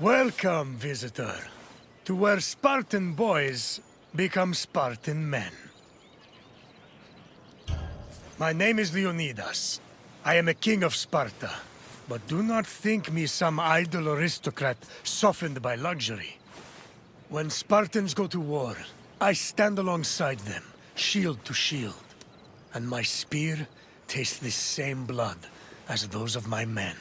Welcome, visitor, to where Spartan boys become Spartan men. My name is Leonidas. I am a king of Sparta, but do not think me some idle aristocrat softened by luxury. When Spartans go to war, I stand alongside them, shield to shield, and my spear tastes the same blood as those of my men.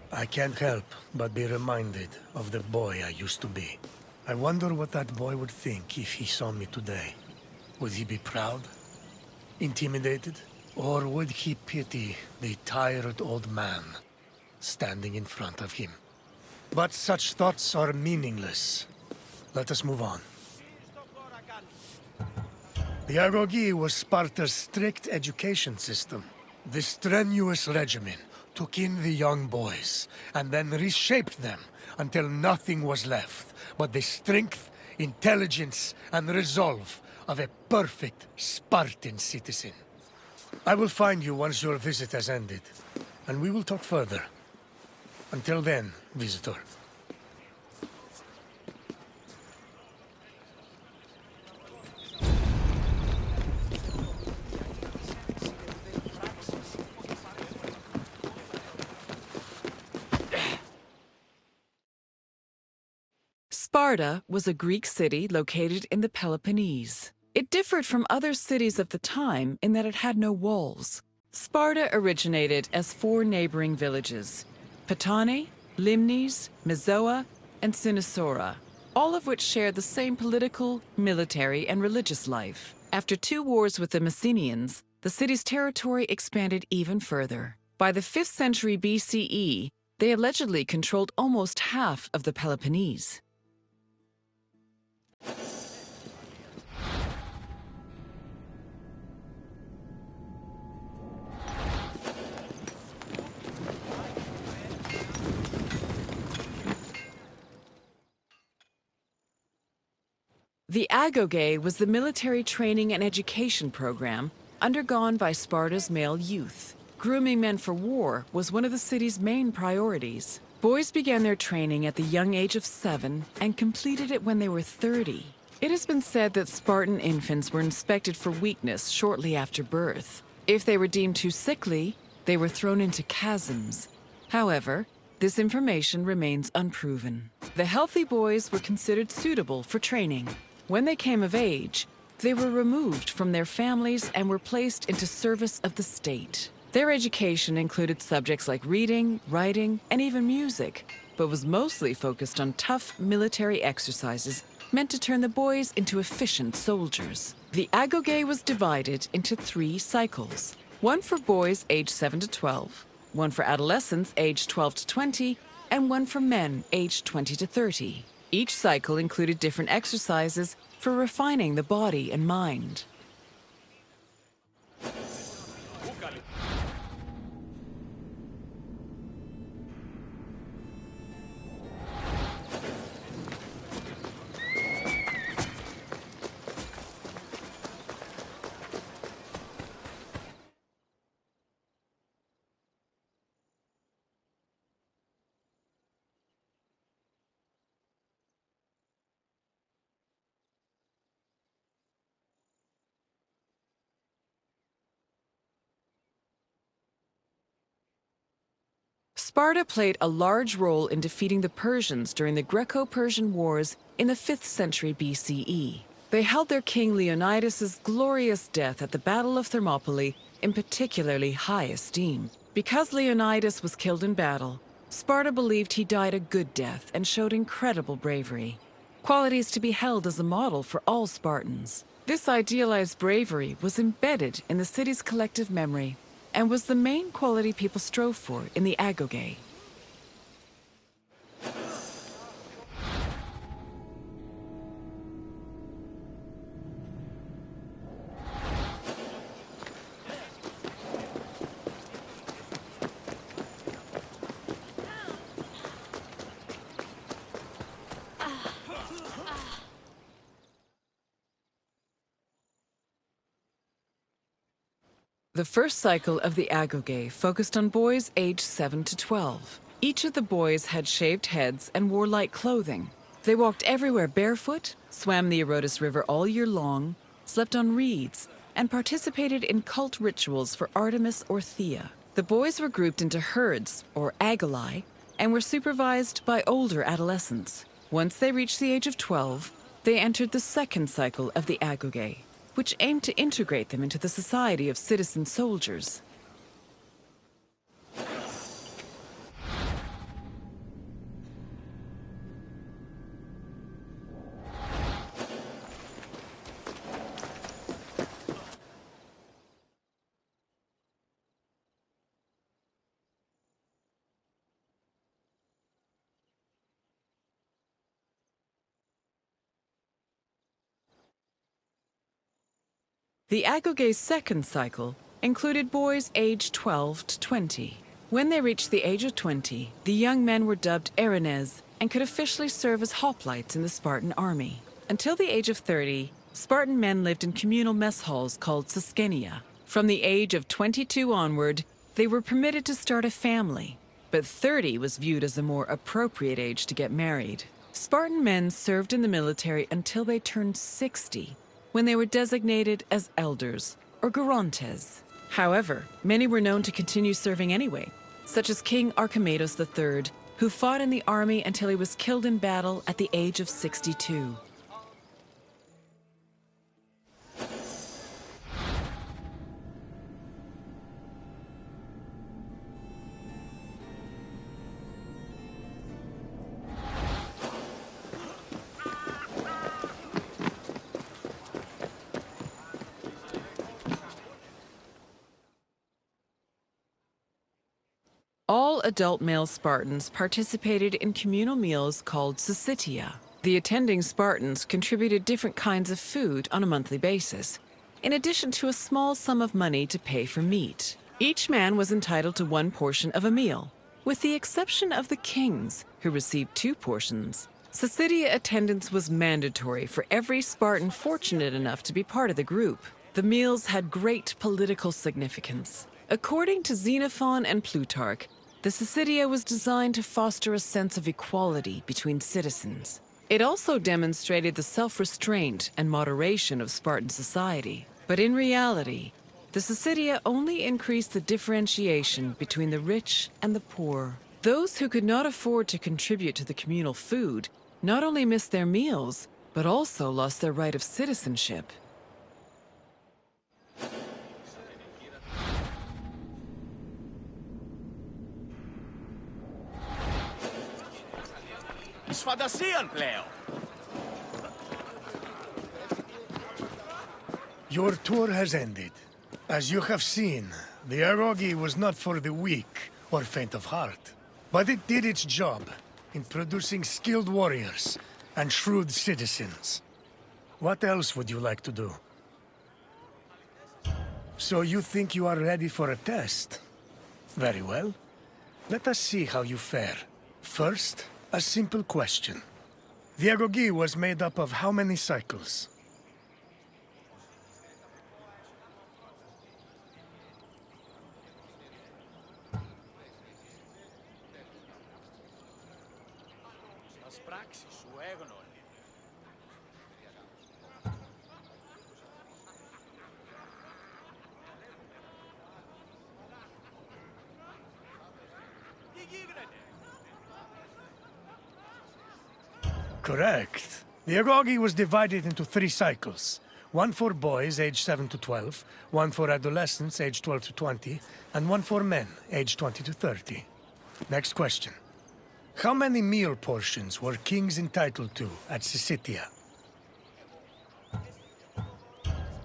I can't help but be reminded of the boy I used to be. I wonder what that boy would think if he saw me today. Would he be proud? Intimidated? Or would he pity the tired old man standing in front of him? But such thoughts are meaningless. Let us move on. The Agogi was Sparta's strict education system. The strenuous regimen took in the young boys, and then reshaped them until nothing was left but the strength, intelligence, and resolve of a perfect Spartan citizen. I will find you once your visit has ended, and we will talk further. Until then, visitor. Sparta was a Greek city located in the Peloponnese. It differed from other cities of the time in that it had no walls. Sparta originated as 4 neighboring villages: Patane, Limnes, Mizoa, and Cynosura, all of which shared the same political, military, and religious life. After 2 wars with the Messenians, the city's territory expanded even further. By the 5th century BCE, they allegedly controlled almost half of the Peloponnese. The Agoge was the military training and education program undergone by Sparta's male youth. Grooming men for war was one of the city's main priorities. Boys began their training at the young age of 7 and completed it when they were 30. It has been said that Spartan infants were inspected for weakness shortly after birth. If they were deemed too sickly, they were thrown into chasms. However, this information remains unproven. The healthy boys were considered suitable for training. When they came of age, they were removed from their families and were placed into service of the state. Their education included subjects like reading, writing, and even music, but was mostly focused on tough military exercises meant to turn the boys into efficient soldiers. The Agoge was divided into 3 cycles: one for boys aged 7 to 12, one for adolescents aged 12 to 20, and one for men aged 20 to 30. Each cycle included different exercises for refining the body and mind. Sparta played a large role in defeating the Persians during the Greco-Persian Wars in the 5th century BCE. They held their king Leonidas's glorious death at the Battle of Thermopylae in particularly high esteem. Because Leonidas was killed in battle, Sparta believed he died a good death and showed incredible bravery, qualities to be held as a model for all Spartans. This idealized bravery was embedded in the city's collective memory and was the main quality people strove for in the Agoge. The first cycle of the Agoge focused on boys aged 7 to 12. Each of the boys had shaved heads and wore light clothing. They walked everywhere barefoot, swam the Odyssey River all year long, slept on reeds, and participated in cult rituals for Artemis or Thea. The boys were grouped into herds, or agoli, and were supervised by older adolescents. Once they reached the age of 12, they entered the second cycle of the Agoge, which aimed to integrate them into the society of citizen soldiers. The Agoge's second cycle included boys aged 12 to 20. When they reached the age of 20, the young men were dubbed Erinez and could officially serve as hoplites in the Spartan army. Until the age of 30, Spartan men lived in communal mess halls called Siskenia. From the age of 22 onward, they were permitted to start a family, but 30 was viewed as a more appropriate age to get married. Spartan men served in the military until they turned 60, when they were designated as elders, or gerontes. However, many were known to continue serving anyway, such as King Archimedes III, who fought in the army until he was killed in battle at the age of 62. All adult male Spartans participated in communal meals called syssitia. The attending Spartans contributed different kinds of food on a monthly basis, in addition to a small sum of money to pay for meat. Each man was entitled to one portion of a meal, with the exception of the kings, who received 2 portions. Syssitia attendance was mandatory for every Spartan fortunate enough to be part of the group. The meals had great political significance. According to Xenophon and Plutarch, the syssitia was designed to foster a sense of equality between citizens. It also demonstrated the self-restraint and moderation of Spartan society. But in reality, the syssitia only increased the differentiation between the rich and the poor. Those who could not afford to contribute to the communal food not only missed their meals, but also lost their right of citizenship. Your tour has ended. As you have seen, the Agoge was not for the weak or faint of heart. But it did its job in producing skilled warriors and shrewd citizens. What else would you like to do? So you think you are ready for a test? Very well. Let us see how you fare. First, a simple question. The Agoge was made up of how many cycles? Correct. The Agoge was divided into 3 cycles. One for boys aged 7 to 12, one for adolescents aged 12 to 20, and one for men aged 20 to 30. Next question. How many meal portions were kings entitled to at Syssitia?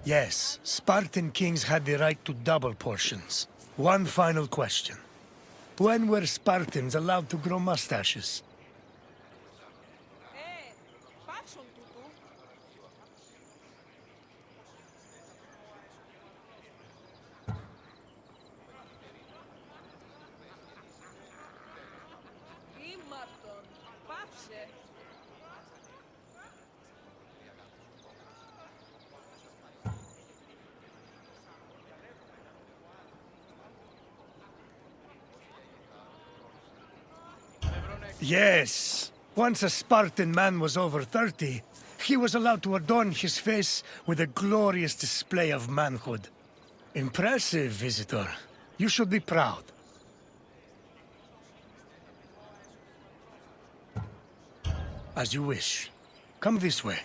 Yes, Spartan kings had the right to double portions. One final question. When were Spartans allowed to grow mustaches? Yes. Once a Spartan man was over 30, he was allowed to adorn his face with a glorious display of manhood. Impressive, visitor. You should be proud. As you wish. Come this way.